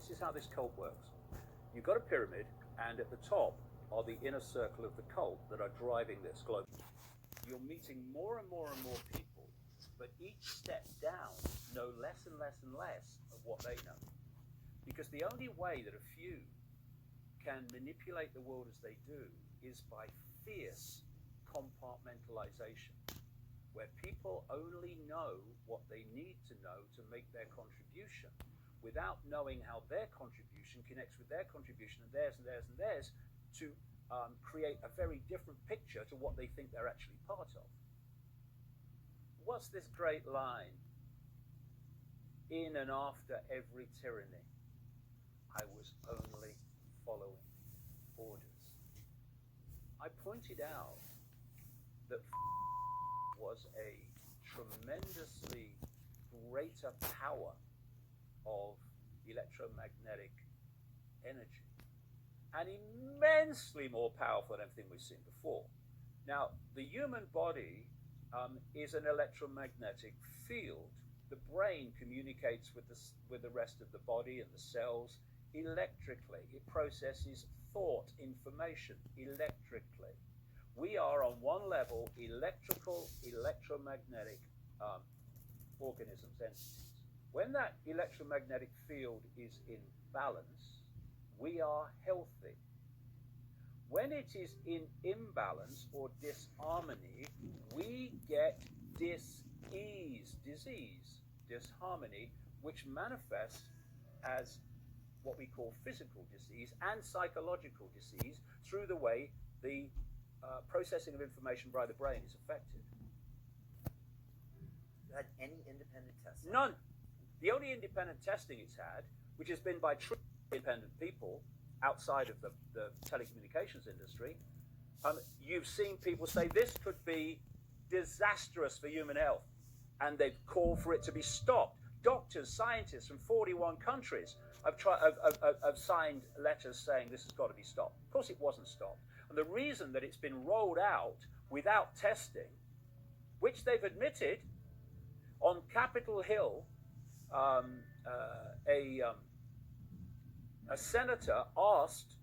this is how this cult works. You've got a pyramid, and at the top are the inner circle of the cult that are driving this globally. You're meeting more and more and more people, but each step down know less and less and less of what they know. Because the only way that a few can manipulate the world as they do is by fierce compartmentalization, where people only know what they need to know to make their contribution without knowing how their contribution connects with their contribution and theirs and theirs and theirs to create a very different picture to what they think they're actually part of. What's this great line? In and after every tyranny, I was only following orders. I pointed out that was a tremendously greater power of electromagnetic energy and immensely more powerful than everything we've seen before. Now, the human body is an electromagnetic field. The brain communicates with the rest of the body and the cells electrically. It processes thought information electrically. We are on one level electromagnetic organisms, entities. When that electromagnetic field is in balance, we are healthy. When it is in imbalance or disharmony, we get dis-ease, disease, disharmony, which manifests as what we call physical disease and psychological disease through the way the processing of information by the brain is affected. Had any independent testing? None. The only independent testing it's had, which has been by true independent people outside of the telecommunications industry, you've seen people say this could be disastrous for human health, and they've called for it to be stopped. Doctors, scientists from 41 countries have signed letters saying this has got to be stopped. Of course, it wasn't stopped. And the reason that it's been rolled out without testing, which they've admitted on Capitol Hill, a senator asked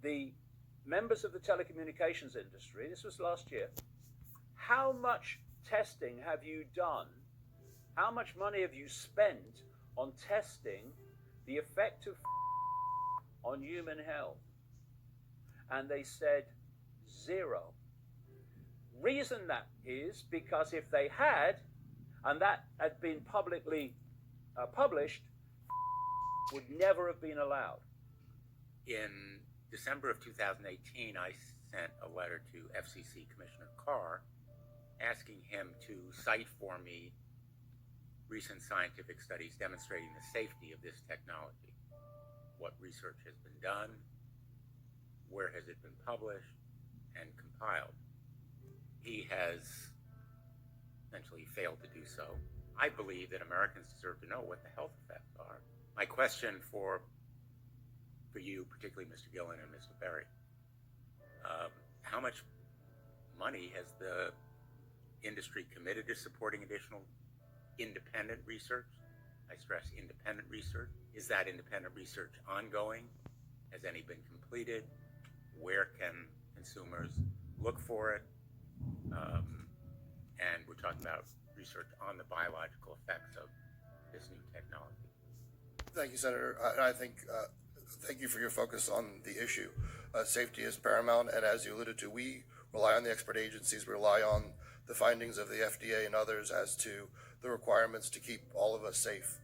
the members of the telecommunications industry, this was last year, how much testing have you done? How much money have you spent on testing the effect of on human health? And they said 0. Reason that is because if they had, and that had been publicly published, would never have been allowed. In December of 2018, I sent a letter to FCC Commissioner Carr asking him to cite for me recent scientific studies demonstrating the safety of this technology. What research has been done, where has it been published and compiled. He has essentially failed to do so. I believe that Americans deserve to know what the health effects are. My question for you, particularly Mr. Gillen and Mr. Berry, how much money has the industry committed to supporting additional independent research? I stress independent research. Is that independent research ongoing? Has any been completed? Where can consumers look for it? And we're talking about research on the biological effects of this new technology. Thank you, Senator. I think, thank you for your focus on the issue. Safety is paramount, and as you alluded to, we rely on the expert agencies, we rely on the findings of the FDA and others as to the requirements to keep all of us safe.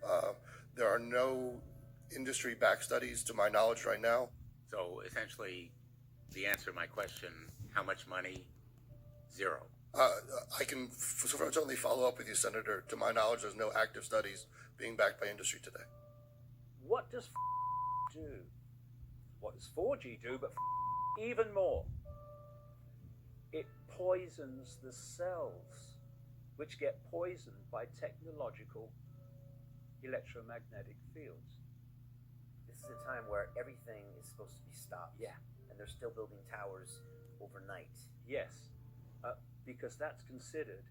There are no industry-backed studies, to my knowledge, right now. So essentially, the answer to my question, how much money? 0. I can certainly follow up with you, Senator. To my knowledge, there's no active studies being backed by industry today. What does do? What does 4G do, but even more? It poisons the cells, which get poisoned by technological electromagnetic fields. This is a time where everything is supposed to be stopped. Yeah. And they're still building towers overnight. Yes, because that's considered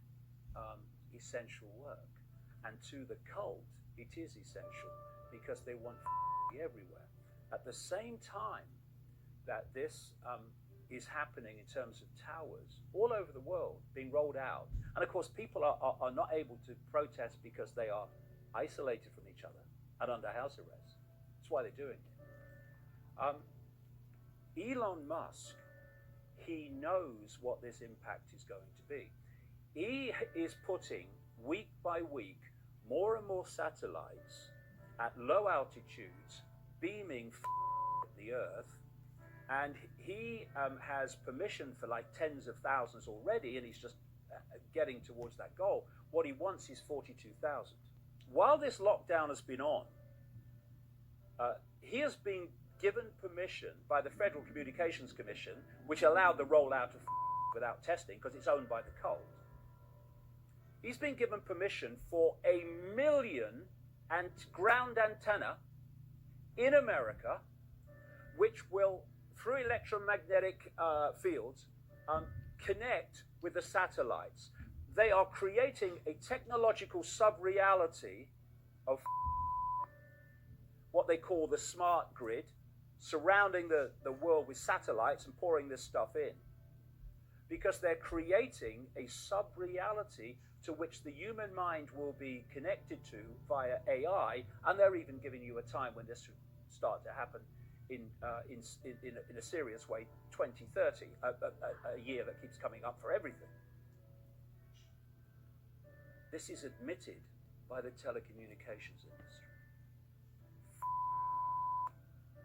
essential work. And to the cult, It is essential because they want everywhere. At the same time that this is happening in terms of towers all over the world being rolled out, and of course people are not able to protest because they are isolated from each other and under house arrest. That's why they're doing it. Elon Musk, he knows what this impact is going to be. He is putting, week by week, more and more satellites at low altitudes, beaming the Earth, and he has permission for like tens of thousands already, and he's just getting towards that goal. What he wants is 42,000. While this lockdown has been on, he has been given permission by the Federal Communications Commission, which allowed the rollout of without testing because it's owned by the cult. He's been given permission for 1 million ground antenna in America, which will, through electromagnetic fields, connect with the satellites. They are creating a technological sub-reality of what they call the smart grid, surrounding the world with satellites and pouring this stuff in. Because they're creating a sub-reality to which the human mind will be connected to via AI, and they're even giving you a time when this should start to happen in a serious way, 2030, a year that keeps coming up for everything. This is admitted by the telecommunications industry.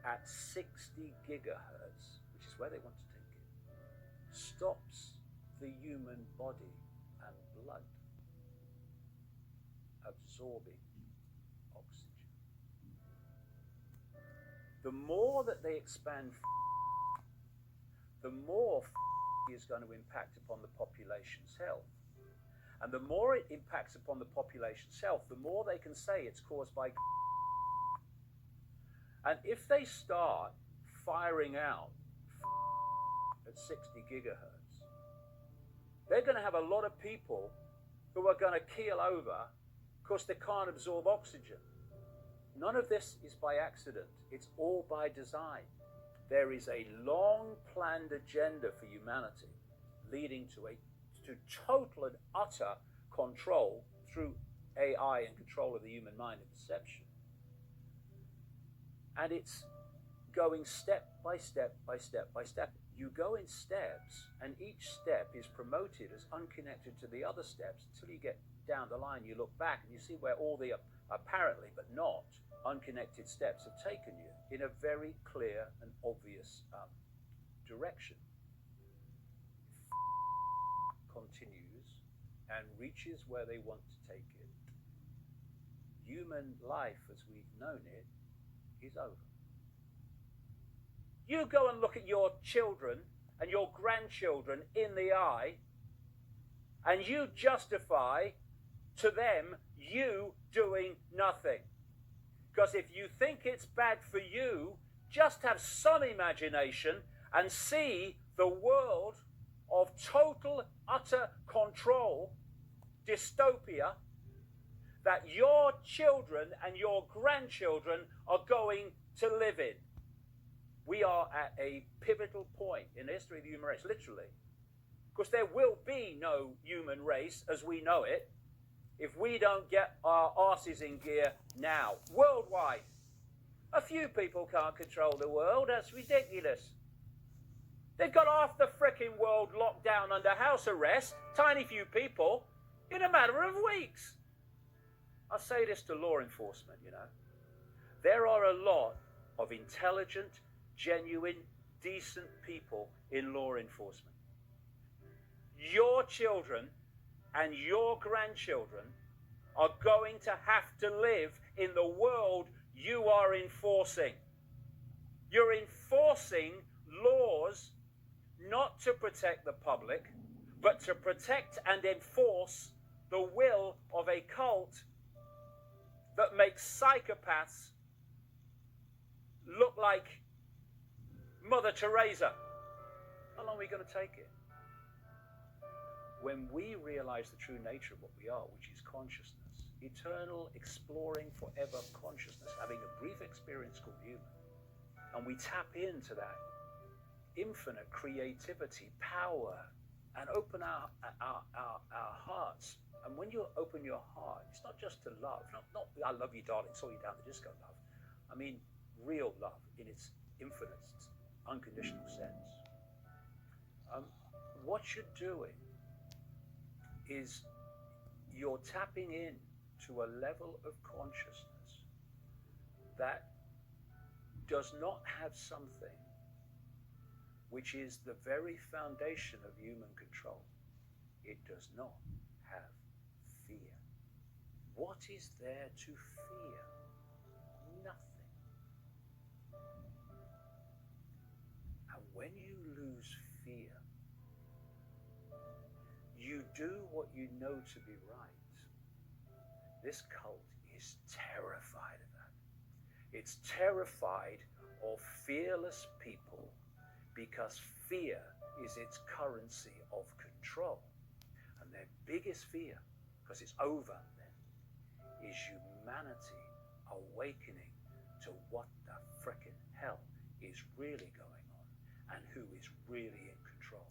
At 60 gigahertz, which is where they want to take it, stops the human body and blood absorbing oxygen. The more that they expand, the more is going to impact upon the population's health. And the more it impacts upon the population's health, the more they can say it's caused by. And if they start firing out at 60 gigahertz, they're going to have a lot of people who are going to keel over because they can't absorb oxygen. None of this is by accident. It's all by design. There is a long-planned agenda for humanity leading to total and utter control through AI and control of the human mind and perception. And it's going step by step by step by step. You go in steps, and each step is promoted as unconnected to the other steps until you get down the line. You look back and you see where all the apparently but not unconnected steps have taken you in a very clear and obvious direction. Continues and reaches where they want to take it. Human life as we've known it is over. You go and look at your children and your grandchildren in the eye, and you justify to them you doing nothing. Because if you think it's bad for you, just have some imagination and see the world of total, utter control, dystopia, that your children and your grandchildren are going to live in. We are at a pivotal point in the history of the human race, literally. Because there will be no human race as we know it if we don't get our arses in gear now, worldwide. A few people can't control the world. That's ridiculous. They've got half the frickin' world locked down under house arrest, tiny few people, in a matter of weeks. I say this to law enforcement, you know. There are a lot of intelligent, genuine, decent people in law enforcement. Your children and your grandchildren are going to have to live in the world you are enforcing. You're enforcing laws not to protect the public, but to protect and enforce the will of a cult that makes psychopaths look like Mother Teresa. How long are we going to take it? When we realize the true nature of what we are, which is consciousness, eternal, exploring forever consciousness, having a brief experience called human, and we tap into that infinite creativity, power, and open our hearts. And when you open your heart, it's not just to love, not I love you, darling, saw you down the disco love. I mean real love in its infinite, unconditional sense. What you're doing is you're tapping in to a level of consciousness that does not have something which is the very foundation of human control. It does not have fear. What is there to fear? Nothing. And when you lose fear, you do what you know to be right. This cult is terrified of that. It's terrified of fearless people because fear is its currency of control. And their biggest fear, because it's over then, is humanity awakening to what the frickin' hell is really going on and who is really in control.